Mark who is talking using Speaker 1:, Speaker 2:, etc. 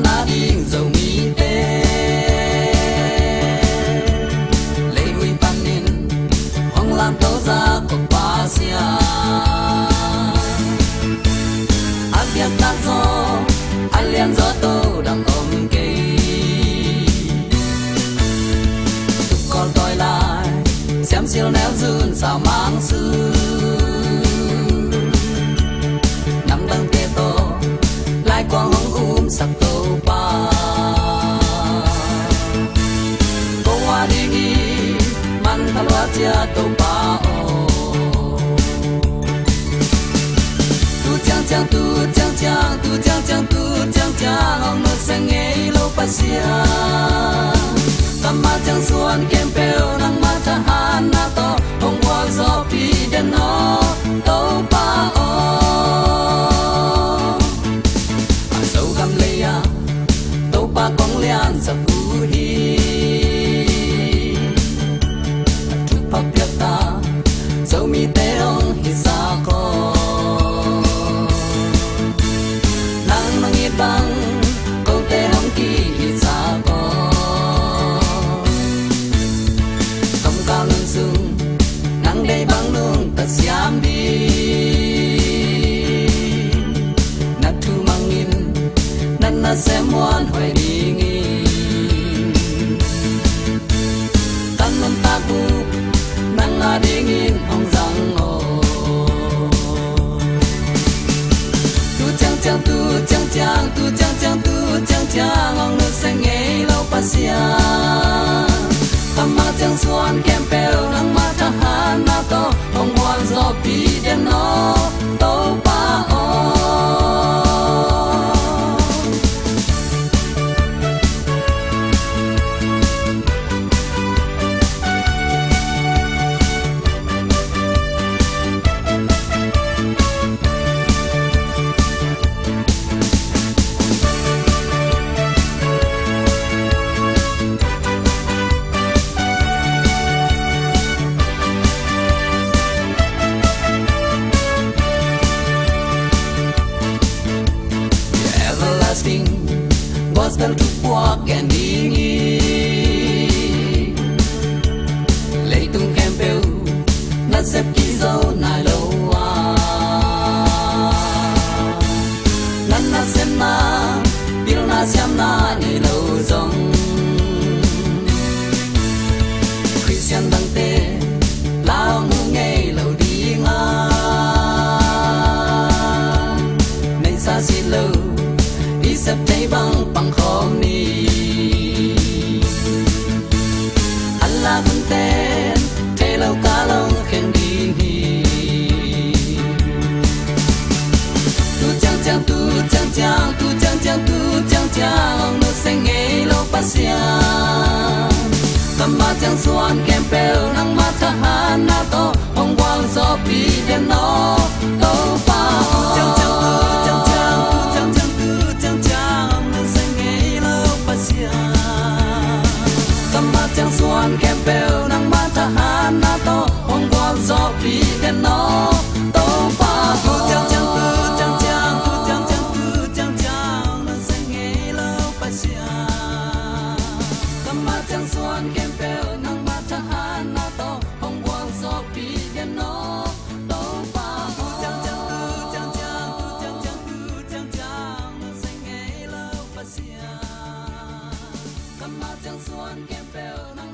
Speaker 1: na ding zo mi te lấy huy pan in hong lam to za ko pa sia abian ta zo alian zo to dang om ke tu con tôi lại xem siêu néo dun sao mang sư nằm đằng kia to lại quang hong sắc tô pa cô hoa đi nghi man thal hoa chia tô pa o tu chang chang tu chang chang tu chang chang tu chang chang ông nó sang nghe lâu pa sia tâm ma chang suan kem peo nang ma tha han na to hong hoa zo pi den no tô pa o ba con lian sa vu hi tu pa pya ta so mi te ong hi sa ko nang mang i bang ko te hong ki hi sa ko tom ka lun sung nang dei bang lung ta siam đi na tu mang in nan na se muan hoài đi nghi tan non ta bu nang na đi ngin hong rang o tu chang chang tu chang chang tu chang chang tu chang chang ong nu se nghe lâu pa sia tam ma chang suan kem peo nang ma tha han na to hong wan zo pi den no to pa o gospel to walk and dingi lấy tung kem bêu na xếp kỹ dấu nai lâu na xem na bil na xem na ni lâu dòng Christian đăng tê lao ngu nghe lâu đi nga nên xa xí lâu đi sắp thấy bằng khom ni Allah vun ten thế lâu cá lâu khen đi tu chang chang tu chang chang tu chang chang tu chang chang ông nó sẽ nghe lâu pa sia tâm ma chang suan kem peo nang ma tha han na to hong quang zo pi den no to pa chang chang tu chang chang tu chang chang tu chang chang ông nó sẽ nghe lâu pa sia tâm ma chang suan kem peo nang ma tha han na to hong quang zo pi den no to pa chang chang tu chang chang tu chang chang tu chang chang nó sẽ nghe lâu pa sia tâm ma chang suan kem peo nang ma tha han na to hong quang zo pi den no to pa chang chang tu chang chang tu chang chang tu chang chang nó sẽ nghe lâu pa sia tâm ma chang suan kem peo